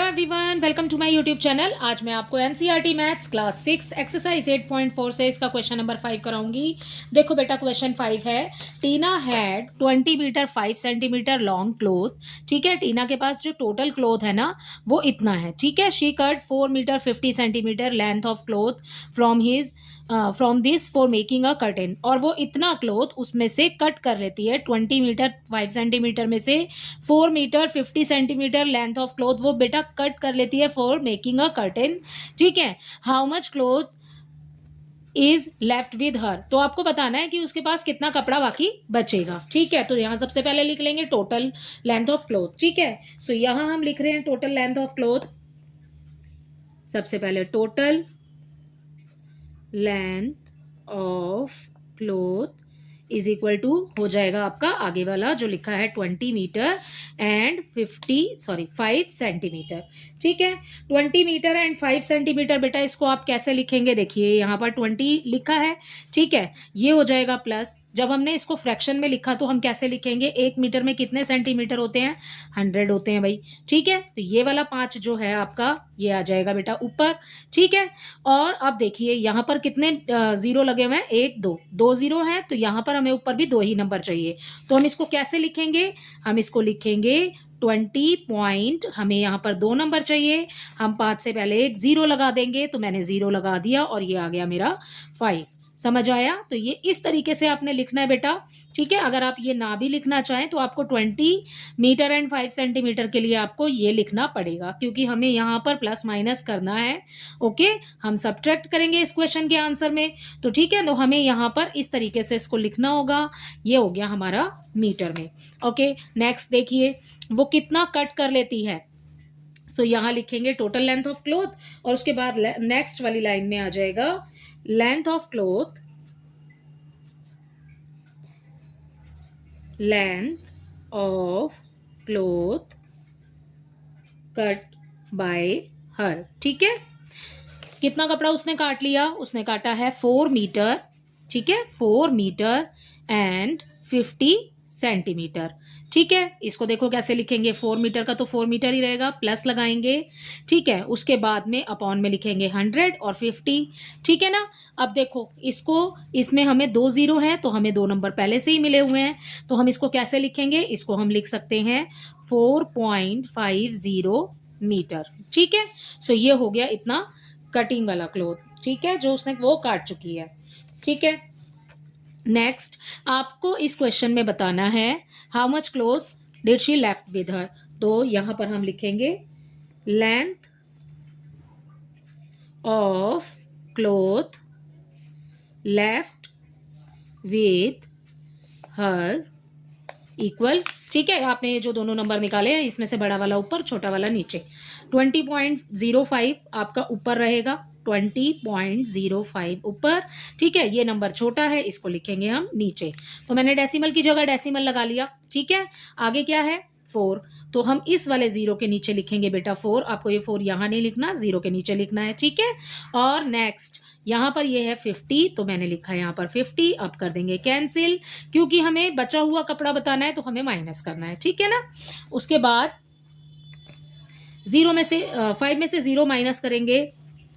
Everyone, welcome to my YouTube channel. आज मैं आपको एनसीईआरटी मैथ्स क्लास 6 एक्सरसाइज 8.4 से इसका क्वेश्चन नंबर 5 कराऊंगी। देखो बेटा, क्वेश्चन 5 है, Tina had 20 metre 5 centimetre long cloth. ठीक है, टीना के पास जो टोटल क्लोथ है ना वो इतना है। ठीक है, she cut 4 metre 50 centimetre length of cloth from this for making a curtain. और वो इतना क्लोथ उसमें से कट कर लेती है, 20 मीटर 5 सेंटीमीटर में से 4 metre 50 centimetre length of cloth वो बेटा कट कर लेती है फॉर मेकिंग अ कर्टेन। ठीक है, how much cloth is left with her. तो आपको बताना है कि उसके पास कितना कपड़ा बाकी बचेगा। ठीक है, तो यहां सबसे पहले लिख लेंगे टोटल लेंथ ऑफ क्लोथ। ठीक है, सो यहां हम लिख रहे हैं टोटल लेंथ ऑफ क्लोथ। सबसे पहले total length of cloth is equal to हो जाएगा आपका आगे वाला जो लिखा है 20 मीटर एंड 5 सेंटीमीटर। ठीक है, 20 मीटर एंड 5 सेंटीमीटर। बेटा इसको आप कैसे लिखेंगे, देखिए यहाँ पर 20 लिखा है। ठीक है, ये हो जाएगा प्लस, जब हमने इसको फ्रैक्शन में लिखा तो हम कैसे लिखेंगे, 1 मीटर में कितने सेंटीमीटर होते हैं, 100 होते हैं भाई। ठीक है, तो ये वाला 5 जो है आपका ये आ जाएगा बेटा ऊपर। ठीक है, और अब देखिए यहाँ पर कितने जीरो लगे हुए हैं, 1 2 2 जीरो है, तो यहाँ पर हमें ऊपर भी 2 ही नंबर चाहिए। तो हम इसको कैसे लिखेंगे, हम इसको लिखेंगे 20 पॉइंट, हमें यहाँ पर 2 नंबर चाहिए, हम 5 से पहले एक जीरो लगा देंगे, तो मैंने जीरो लगा दिया और ये आ गया मेरा 5। समझ आया? तो ये इस तरीके से आपने लिखना है बेटा। ठीक है, अगर आप ये ना भी लिखना चाहें तो आपको 20 मीटर एंड 5 सेंटीमीटर के लिए आपको ये लिखना पड़ेगा, क्योंकि हमें यहाँ पर प्लस माइनस करना है। ओके, हम सब्ट्रैक्ट करेंगे इस क्वेश्चन के आंसर में। तो ठीक है, तो हमें यहाँ पर इस तरीके से इसको लिखना होगा। ये हो गया हमारा मीटर में। ओके, नेक्स्ट देखिए वो कितना कट कर लेती है। सो यहाँ लिखेंगे टोटल लेंथ ऑफ क्लोथ और उसके बाद नेक्स्ट वाली लाइन में आ जाएगा length of cloth, length of cloth cut by हर। ठीक है, कितना कपड़ा उसने काट लिया, उसने काटा है 4 मीटर। ठीक है, 4 मीटर एंड 50 सेंटीमीटर। ठीक है, इसको देखो कैसे लिखेंगे, 4 मीटर का तो 4 मीटर ही रहेगा, प्लस लगाएंगे। ठीक है, उसके बाद में अपॉन में लिखेंगे 100 और 50। ठीक है ना, अब देखो इसको, इसमें हमें 2 जीरो हैं तो हमें 2 नंबर पहले से ही मिले हुए हैं, तो हम इसको कैसे लिखेंगे, इसको हम लिख सकते हैं 4.50 मीटर। ठीक है, सो ये हो गया इतना कटिंग वाला क्लोथ। ठीक है, जो उसने वो काट चुकी है। ठीक है, नेक्स्ट आपको इस क्वेश्चन में बताना है how much cloth did she left with her. तो यहां पर हम लिखेंगे length of cloth left with her equal. ठीक है, आपने ये जो दोनों नंबर निकाले हैं इसमें से बड़ा वाला ऊपर छोटा वाला नीचे, 20.05 आपका ऊपर रहेगा, 20.05 ऊपर। ठीक है, ये नंबर छोटा है, इसको लिखेंगे हम नीचे। तो मैंने डेसिमल की जगह डेसिमल लगा लिया। ठीक है, आगे क्या है 4, तो हम इस वाले जीरो के नीचे लिखेंगे बेटा 4। आपको ये 4 यहां नहीं लिखना, जीरो के नीचे लिखना है। ठीक है, और नेक्स्ट यहाँ पर ये है 50, तो मैंने लिखा है यहाँ पर 50। अब कर देंगे कैंसिल, क्योंकि हमें बचा हुआ कपड़ा बताना है तो हमें माइनस करना है। ठीक है ना, उसके बाद 5 में से 0 माइनस करेंगे,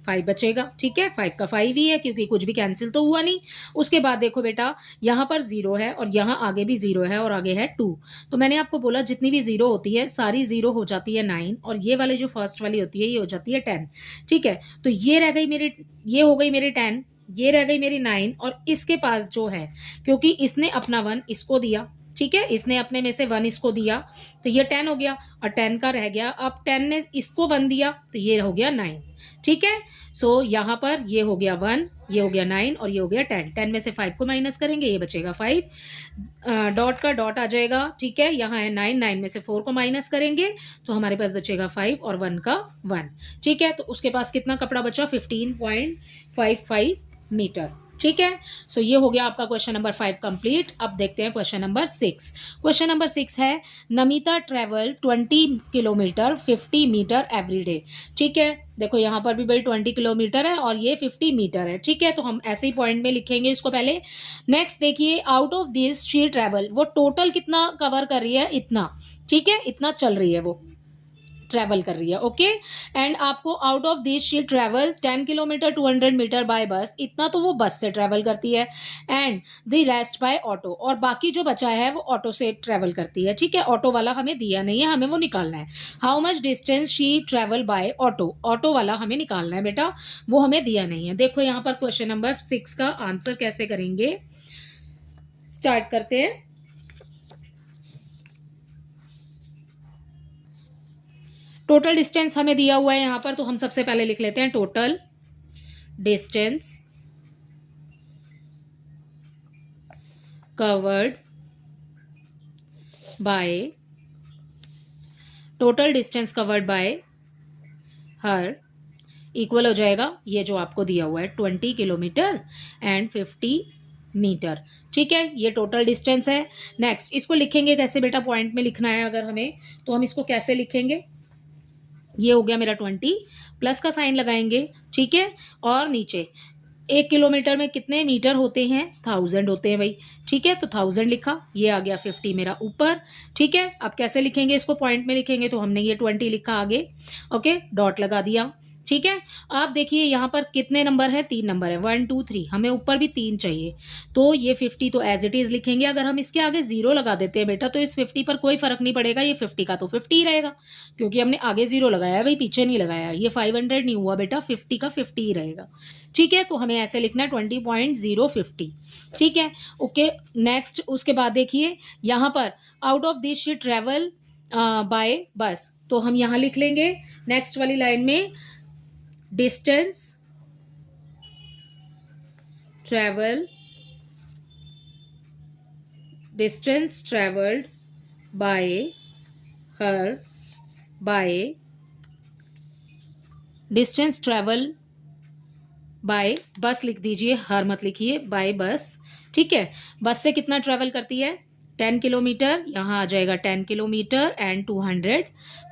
5 बचेगा। ठीक है, 5 का 5 ही है क्योंकि कुछ भी कैंसिल तो हुआ नहीं। उसके बाद देखो बेटा यहाँ पर 0 है और यहाँ आगे भी 0 है और आगे है 2। तो मैंने आपको बोला जितनी भी 0 होती है सारी 0 हो जाती है 9, और ये वाली जो फर्स्ट वाली होती है ये हो जाती है 10। ठीक है, तो ये रह गई मेरी, ये हो गई मेरी 10, ये रह गई मेरी 9, और इसके पास जो है, क्योंकि इसने अपना 1 इसको दिया, ठीक है, इसने अपने में से 1 इसको दिया, तो ये 10 हो गया, और 10 का रह गया, अब 10 ने इसको 1 दिया तो ये हो गया 9। ठीक है, सो यहाँ पर ये हो गया 1, ये हो गया 9 और ये हो गया 10। 10 में से 5 को माइनस करेंगे, ये बचेगा 5, डॉट का डॉट आ जाएगा। ठीक है, यहाँ है 9, 9 में से 4 को माइनस करेंगे तो हमारे पास बचेगा 5 और 1 का 1। ठीक है, तो उसके पास कितना कपड़ा बचा, 15.55 मीटर। ठीक है, सो ये हो गया आपका क्वेश्चन नंबर 5 कंप्लीट। अब देखते हैं क्वेश्चन नंबर 6। क्वेश्चन नंबर 6 है Namita travel 20 kilometre 50 metre every day. ठीक है, देखो यहाँ पर भी भाई 20 किलोमीटर है और ये 50 मीटर है। ठीक है, तो हम ऐसे ही पॉइंट में लिखेंगे इसको पहले। नेक्स्ट देखिए, out of this she travel, वो टोटल कितना कवर कर रही है, इतना। ठीक है, इतना चल रही है वो ट्रेवल कर रही है, ओके। एंड आपको out of this she travel 10 kilometre 200 metre by bus, इतना तो वो बस से ट्रेवल करती है। And the rest by auto, और बाकी जो बचा है वो ऑटो से ट्रेवल करती है, ठीक है। ऑटो वाला हमें दिया नहीं है, हमें वो निकालना है। How much distance she travel by auto, auto वाला हमें निकालना है बेटा, वो हमें दिया नहीं है। देखो यहाँ पर क्वेश्चन नंबर 6 का आंसर कैसे करेंगे, स्टार्ट करते हैं। टोटल डिस्टेंस हमें दिया हुआ है यहाँ पर, तो हम सबसे पहले लिख लेते हैं total distance covered by, total distance covered by her equal हो जाएगा ये जो आपको दिया हुआ है 20 किलोमीटर एंड 50 मीटर, ठीक है। ये टोटल डिस्टेंस है। नेक्स्ट इसको लिखेंगे कैसे बेटा, पॉइंट में लिखना है अगर हमें, तो हम इसको कैसे लिखेंगे, ये हो गया मेरा 20, प्लस का साइन लगाएंगे, ठीक है। और नीचे 1 किलोमीटर में कितने मीटर होते हैं, 1000 होते हैं भाई, ठीक है। तो 1000 लिखा, ये आ गया 50 मेरा ऊपर, ठीक है। अब कैसे लिखेंगे इसको, पॉइंट में लिखेंगे, तो हमने ये 20 लिखा आगे, ओके, डॉट लगा दिया, ठीक है। आप देखिए यहाँ पर कितने नंबर है, 3 नंबर है, 1 2 3, हमें ऊपर भी 3 चाहिए, तो ये 50 तो एज इट इज लिखेंगे। अगर हम इसके आगे 0 लगा देते हैं बेटा, तो इस 50 पर कोई फर्क नहीं पड़ेगा, ये 50 का तो 50 ही रहेगा, क्योंकि हमने आगे 0 लगाया है भाई, पीछे नहीं लगाया। ये 500 नहीं हुआ बेटा, 50 का 50 ही रहेगा, ठीक है। तो हमें ऐसे लिखना है 20.050, ठीक है, ओके। नेक्स्ट उसके बाद देखिए यहाँ पर out of this she travel by बस, तो हम यहाँ लिख लेंगे नेक्स्ट वाली लाइन में distance travelled by her by, distance travel by बस लिख दीजिए, हर मत लिखिए, बाय बस, ठीक है। बस से कितना ट्रेवल करती है, 10 किलोमीटर, यहाँ आ जाएगा 10 किलोमीटर एंड 200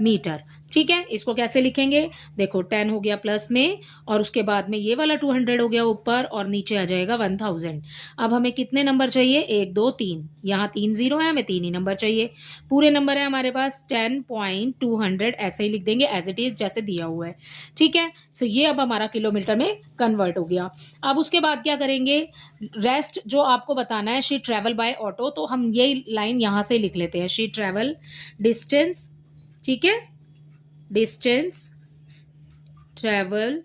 मीटर, ठीक है। इसको कैसे लिखेंगे, देखो 10 हो गया प्लस में, और उसके बाद में ये वाला 200 हो गया ऊपर, और नीचे आ जाएगा 1000। अब हमें कितने नंबर चाहिए, 1 2 3, यहाँ 3 0 है, हमें 3 ही नंबर चाहिए। पूरे नंबर है हमारे पास 10.200, ऐसे ही लिख देंगे एज इट इज जैसे दिया हुआ है, ठीक है। सो ये अब हमारा किलोमीटर में कन्वर्ट हो गया। अब उसके बाद क्या करेंगे, रेस्ट जो आपको बताना है, शी ट्रेवल बाय ऑटो, तो हम ये लाइन यहाँ से लिख लेते हैं, शी ट्रेवल डिस्टेंस, ठीक है, डिस्टेंस ट्रेवल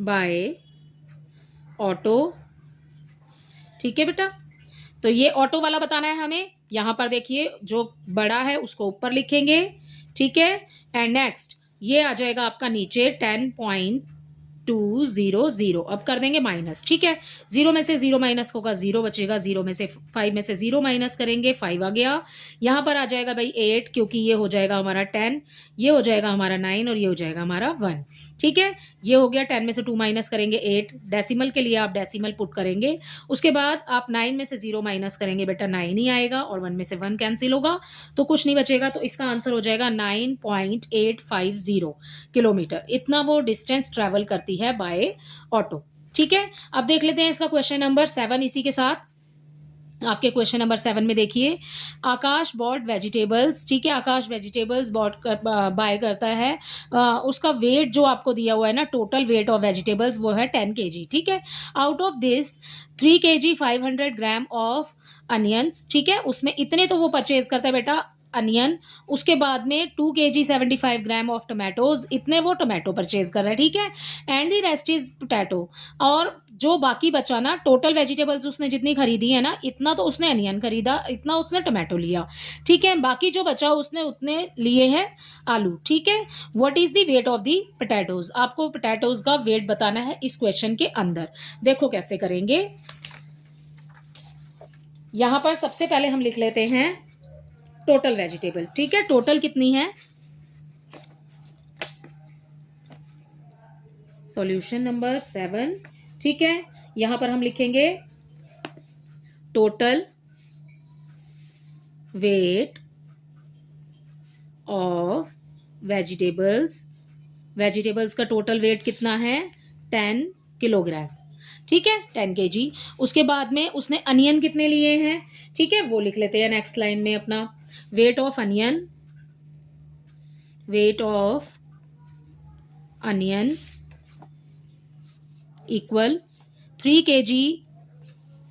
बाय ऑटो, ठीक है बेटा। तो ये ऑटो वाला बताना है हमें, यहां पर देखिए जो बड़ा है उसको ऊपर लिखेंगे, ठीक है। एंड नेक्स्ट ये आ जाएगा आपका नीचे 10.200, अब कर देंगे माइनस, ठीक है। 0 में से 0 माइनस होगा, 0 बचेगा, 0 में से 5 में से 0 माइनस करेंगे, 5 आ गया। यहाँ पर आ जाएगा भाई 8, क्योंकि ये हो जाएगा हमारा 10, ये हो जाएगा हमारा 9, और ये हो जाएगा हमारा 1, ठीक है। ये हो गया, 10 में से 2 माइनस करेंगे 8, डेसिमल के लिए आप डेसिमल पुट करेंगे। उसके बाद आप 9 में से 0 माइनस करेंगे बेटा, 9 ही आएगा, और 1 में से 1 कैंसिल होगा, तो कुछ नहीं बचेगा। तो इसका आंसर हो जाएगा 9.850 किलोमीटर, इतना वो डिस्टेंस ट्रेवल करती है बाय ऑटो, ठीक है। अब देख लेते हैं इसका क्वेश्चन नंबर 7, इसी के साथ आपके क्वेश्चन नंबर 7 में देखिए, आकाश बॉट वेजिटेबल्स, ठीक है, आकाश वेजिटेबल्स बाय करता है, उसका वेट जो आपको दिया हुआ है ना, टोटल वेट ऑफ वेजिटेबल्स वो है 10 kg, ठीक है। Out of this 3 kg 500 gram of onions, ठीक है, उसमें इतने तो वो परचेज करता है बेटा अनियन, उसके बाद में 2 kg 75 ग्राम ऑफ टोमेटोज, इतने वो टोमेटो परचेज कर रहा है, ठीक है। And the rest is potato, और जो बाकी बचा ना, टोटल वेजिटेबल्स उसने जितनी खरीदी है ना, इतना तो उसने अनियन खरीदा, इतना उसने टोमेटो लिया, ठीक है। बाकी जो बचा उसने उतने लिए हैं आलू, ठीक है। What is the weight of the potatoes, आपको पोटैटोज का वेट बताना है इस क्वेश्चन के अंदर। देखो कैसे करेंगे, यहां पर सबसे पहले हम लिख लेते हैं टोटल वेजिटेबल, ठीक है। टोटल कितनी है, सॉल्यूशन नंबर 7, ठीक है। यहां पर हम लिखेंगे total weight of vegetables, vegetables का टोटल वेट कितना है 10 किलोग्राम, ठीक है, 10 kg। उसके बाद में उसने अनियन कितने लिए हैं, ठीक है, वो लिख लेते हैं नेक्स्ट लाइन में अपना, weight of onion equal 3 kg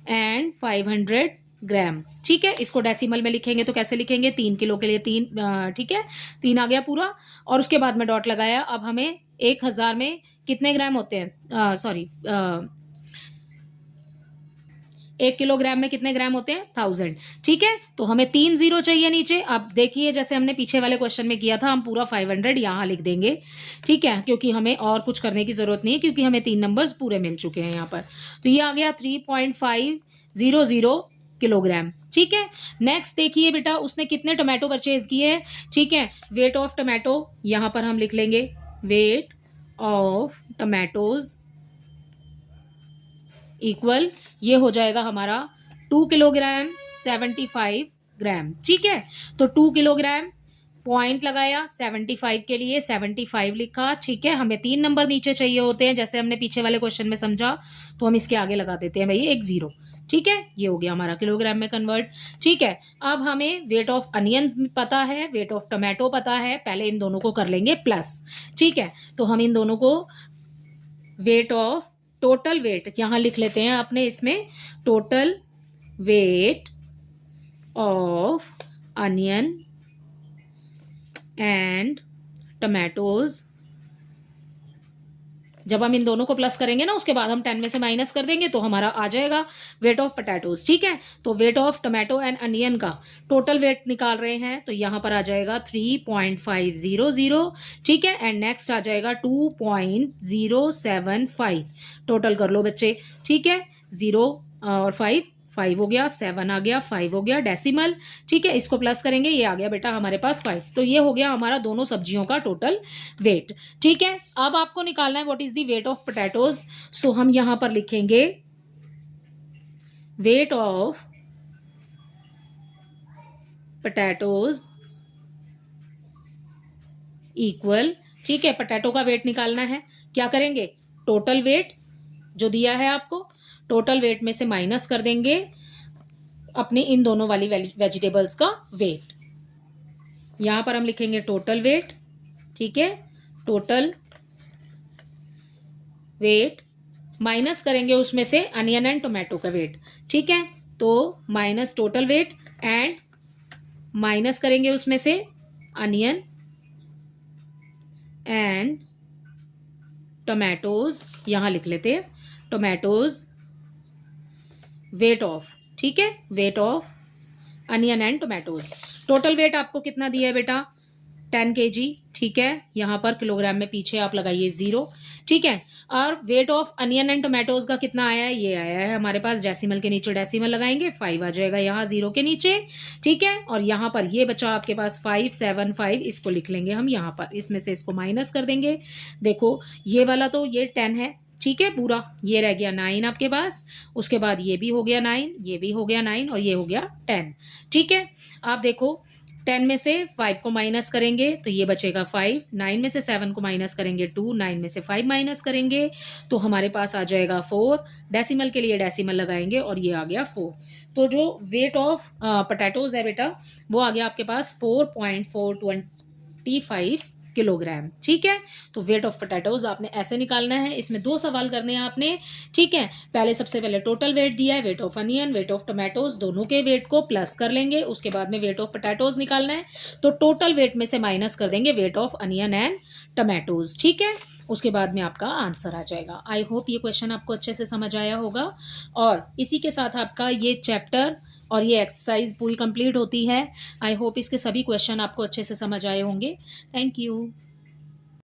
and 500 ग्राम। ठीक है, इसको डेसिमल में लिखेंगे तो कैसे लिखेंगे, 3 किलो के लिए 3, ठीक है, 3 आ गया पूरा, और उसके बाद में डॉट लगाया। अब हमें 1000 में कितने ग्राम होते हैं, सॉरी 1 किलोग्राम में कितने ग्राम होते हैं, 1000। ठीक है, तो हमें 3 जीरो चाहिए नीचे। अब देखिए जैसे हमने पीछे वाले क्वेश्चन में किया था, हम पूरा 500 यहाँ लिख देंगे। ठीक है, क्योंकि हमें और कुछ करने की जरूरत नहीं है, क्योंकि हमें 3 नंबर्स पूरे मिल चुके हैं यहाँ पर। तो ये आ गया 3.500 किलोग्राम। ठीक है, नेक्स्ट देखिए बेटा, उसने कितने टोमेटो परचेज किए हैं। ठीक है, वेट ऑफ टोमेटो यहाँ पर हम लिख लेंगे, वेट ऑफ टोमेटोज इक्वल, ये हो जाएगा हमारा 2 किलोग्राम 75 ग्राम। ठीक है, तो 2 किलोग्राम पॉइंट लगाया, 75 के लिए 75 लिखा। ठीक है, हमें 3 नंबर नीचे चाहिए होते हैं, जैसे हमने पीछे वाले क्वेश्चन में समझा, तो हम इसके आगे लगा देते हैं भाई एक जीरो। ठीक है, ये हो गया हमारा किलोग्राम में कन्वर्ट। ठीक है, अब हमें वेट ऑफ अनियंस पता है, वेट ऑफ टोमेटो पता है, पहले इन दोनों को कर लेंगे प्लस। ठीक है, तो हम इन दोनों को वेट ऑफ, टोटल वेट यहां लिख लेते हैं अपने इसमें, total weight of onion and tomatoes. जब हम इन दोनों को प्लस करेंगे ना, उसके बाद हम 10 में से माइनस कर देंगे, तो हमारा आ जाएगा वेट ऑफ पोटैटोज। ठीक है, तो weight of tomato and onion का टोटल वेट निकाल रहे हैं, तो यहां पर आ जाएगा 3.500। ठीक है, एंड नेक्स्ट आ जाएगा 2.075। टोटल कर लो बच्चे। ठीक है, 0 और 5 हो गया, 7 आ गया, 5 हो गया, डेसिमल। ठीक है, इसको प्लस करेंगे, ये आ गया बेटा हमारे पास 5। तो ये हो गया हमारा दोनों सब्जियों का टोटल वेट। ठीक है, अब आपको निकालना है what is the weight of potatoes. So हम यहां पर लिखेंगे वेट ऑफ पोटैटोज इक्वल, ठीक है, पोटैटो का वेट निकालना है, क्या करेंगे, टोटल वेट जो दिया है आपको, टोटल वेट में से माइनस कर देंगे अपने इन दोनों वाली वेजिटेबल्स का वेट। यहां पर हम लिखेंगे टोटल वेट। ठीक है, टोटल वेट माइनस करेंगे उसमें से अनियन एंड टोमेटो का वेट। ठीक है, तो minus total weight and minus करेंगे उसमें से अनियन एंड टोमेटोज, यहां लिख लेते हैं टोमेटोज वेट ऑफ। ठीक है, weight of onion and tomatoes. Total weight आपको कितना दिया है बेटा, 10 kg। ठीक है, यहां पर किलोग्राम में पीछे आप लगाइए 0। ठीक है, और weight of onion and tomatoes का कितना आया है, ये आया है हमारे पास, डेसिमल के नीचे डेसिमल लगाएंगे, 5 आ जाएगा यहाँ 0 के नीचे। ठीक है, और यहाँ पर ये बचा आपके पास 575, इसको लिख लेंगे हम यहाँ पर, इसमें से इसको माइनस कर देंगे। देखो ये वाला तो ये 10 है, ठीक है, पूरा ये रह गया 9 आपके पास, उसके बाद ये भी हो गया 9, ये भी हो गया 9, और ये हो गया 10। ठीक है, आप देखो 10 में से 5 को माइनस करेंगे तो ये बचेगा 5, 9 में से 7 को माइनस करेंगे 2, 9 में से 5 माइनस करेंगे तो हमारे पास आ जाएगा 4। डेसिमल के लिए डेसिमल लगाएंगे और ये आ गया 4। तो जो वेट ऑफ पोटैटोज है बेटा, वो आ गया आपके पास 4.425 किलोग्राम। ठीक है, तो वेट ऑफ पोटैटोज आपने ऐसे निकालना है। इसमें 2 सवाल करने हैं आपने। ठीक है, पहले सबसे पहले टोटल वेट दिया है, weight of onion, weight of tomatoes, दोनों के वेट को प्लस कर लेंगे, उसके बाद में वेट ऑफ पोटैटोज निकालना है, तो टोटल वेट में से माइनस कर देंगे weight of onion and tomatoes. ठीक है, उसके बाद में आपका आंसर आ जाएगा। आई होप ये क्वेश्चन आपको अच्छे से समझ आया होगा, और इसी के साथ आपका ये चैप्टर और ये एक्सरसाइज पूरी कंप्लीट होती है। आई होप इसके सभी क्वेश्चन आपको अच्छे से समझ आए होंगे। Thank you.